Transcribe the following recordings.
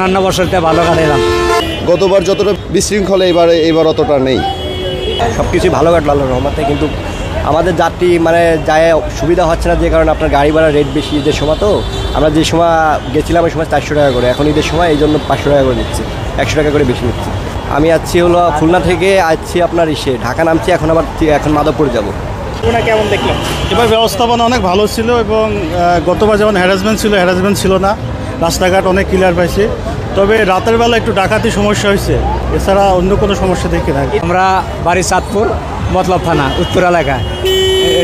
অন্য বছরতে ভালো কাটাইলাম। গতবার যতটা বিশৃঙ্খল এবার অতটা নেই। সব কিছুই ভালো কাটলো আল্লাহর রহমতে, কিন্তু আমাদের যাত্রী মানে যায় সুবিধা হচ্ছে না, যে কারণে আপনার গাড়ি ভাড়া রেট বেশি। ঈদের সময় তো আমরা যে সময় গেছিলাম ওই সময় 400 টাকা করে, এখন ঈদের সময় এই জন্য 500 টাকা করে নিচ্ছে, 100 টাকা করে বেশি নিচ্ছে। আমি আসছি হলো খুলনা থেকে, আসছি আপনার ঢাকা নামছি, এখন মাধবপুর যাব। কেমন দেখলাম? এবার ব্যবস্থাপনা অনেক ভালো ছিল এবং গতবার যেমন হ্যারাসমেন্ট ছিল না, রাস্তাঘাট অনেক ক্লিয়ার পাইছে। তবে রাতের বেলা একটু ডাকাতি সমস্যা হয়েছে, এছাড়া অন্য কোনো সমস্যা দেখি না। আমরা বাড়ি চাঁদপুর মতলব থানা উত্তর এলাকায়।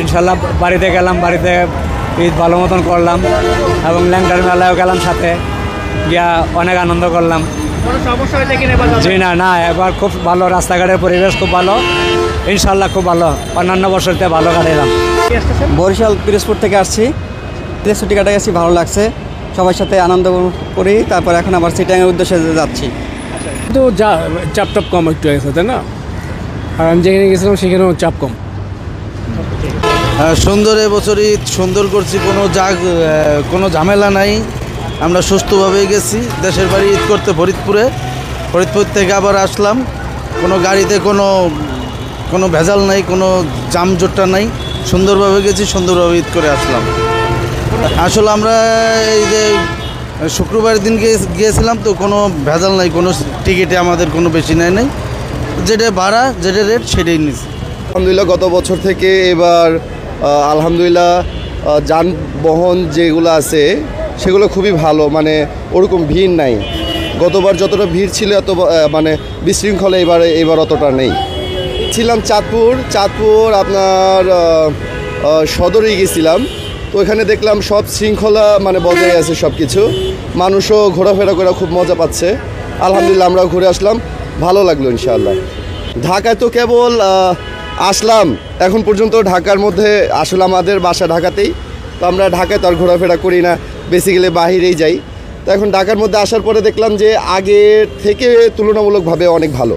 ইনশাল্লাহ বাড়িতে গেলাম, বাড়িতে ঈদ ভালো মতন করলাম এবং ল্যাংটার মেলায়ও গেলাম, সাথে গিয়া অনেক আনন্দ করলাম। কোনো সমস্যা হয়েছে কিনা? জি না, এবার খুব ভালো, রাস্তাঘাটের পরিবেশ খুব ভালো, ইনশাল্লাহ খুব ভালো। অন্যান্য বছরতে ভালো কাটাইলাম। বরিশাল পিরোজপুর থেকে আসছি, ছুটি কাটাই আসছি, ভালো লাগছে, সবার সাথে আনন্দ করি। তারপর এখন আবার চিটাগাংয়ের উদ্দেশ্যে যাচ্ছি। তো চাপটাপ কম একটু আছে, তাই না? আর আমি যেখানে গেছিলাম সেখানেও চাপ কম। সুন্দর এবছর ঈদ সুন্দর করছি, কোনো ঝামেলা নাই। আমরা সুস্থভাবেই গেছি। দেশের বাড়ি ঈদ করতে ফরিদপুর থেকে আবার আসলাম। কোনো গাড়িতে কোনো ভেজাল নাই, কোনো জামজটটা নাই। সুন্দরভাবে গেছি, সুন্দরভাবে ঈদ করে আসলাম। আসলে আমরা এই যে শুক্রবারের দিন গিয়েছিলাম, তো কোনো ভেজাল নাই, কোনো টিকিটে আমাদের কোনো বেশি নেয় নাই, যেটা ভাড়া যেটা রেট সেটাই নিয়েছি। আলহামদুলিল্লাহ গত বছর থেকে এবার আলহামদুলিল্লাহ যানবাহন যেগুলো আছে সেগুলো খুবই ভালো, মানে ওরকম ভিড় নাই। গতবার যতটা ভিড় ছিল এত মানে বিশৃঙ্খলা এবার অতটা নেই। ছিলাম চাঁদপুর আপনার সদরেই গেছিলাম, তো ওখানে দেখলাম সব শৃঙ্খলা মানে বজায় আছে সব কিছু, মানুষও ঘোরাফেরা করে খুব মজা পাচ্ছে। আলহামদুলিল্লাহ আমরাও ঘুরে আসলাম, ভালো লাগলো ইনশাআল্লাহ। ঢাকায় তো কেবল আসলাম, এখন পর্যন্ত ঢাকার মধ্যে আসলে আমাদের বাসা ঢাকাতেই, তো আমরা ঢাকায় তো আর ঘোরাফেরা করি না, বেসিক্যালি বাহিরেই যাই। তো এখন ঢাকার মধ্যে আসার পরে দেখলাম যে আগের থেকে তুলনামূলকভাবে অনেক ভালো।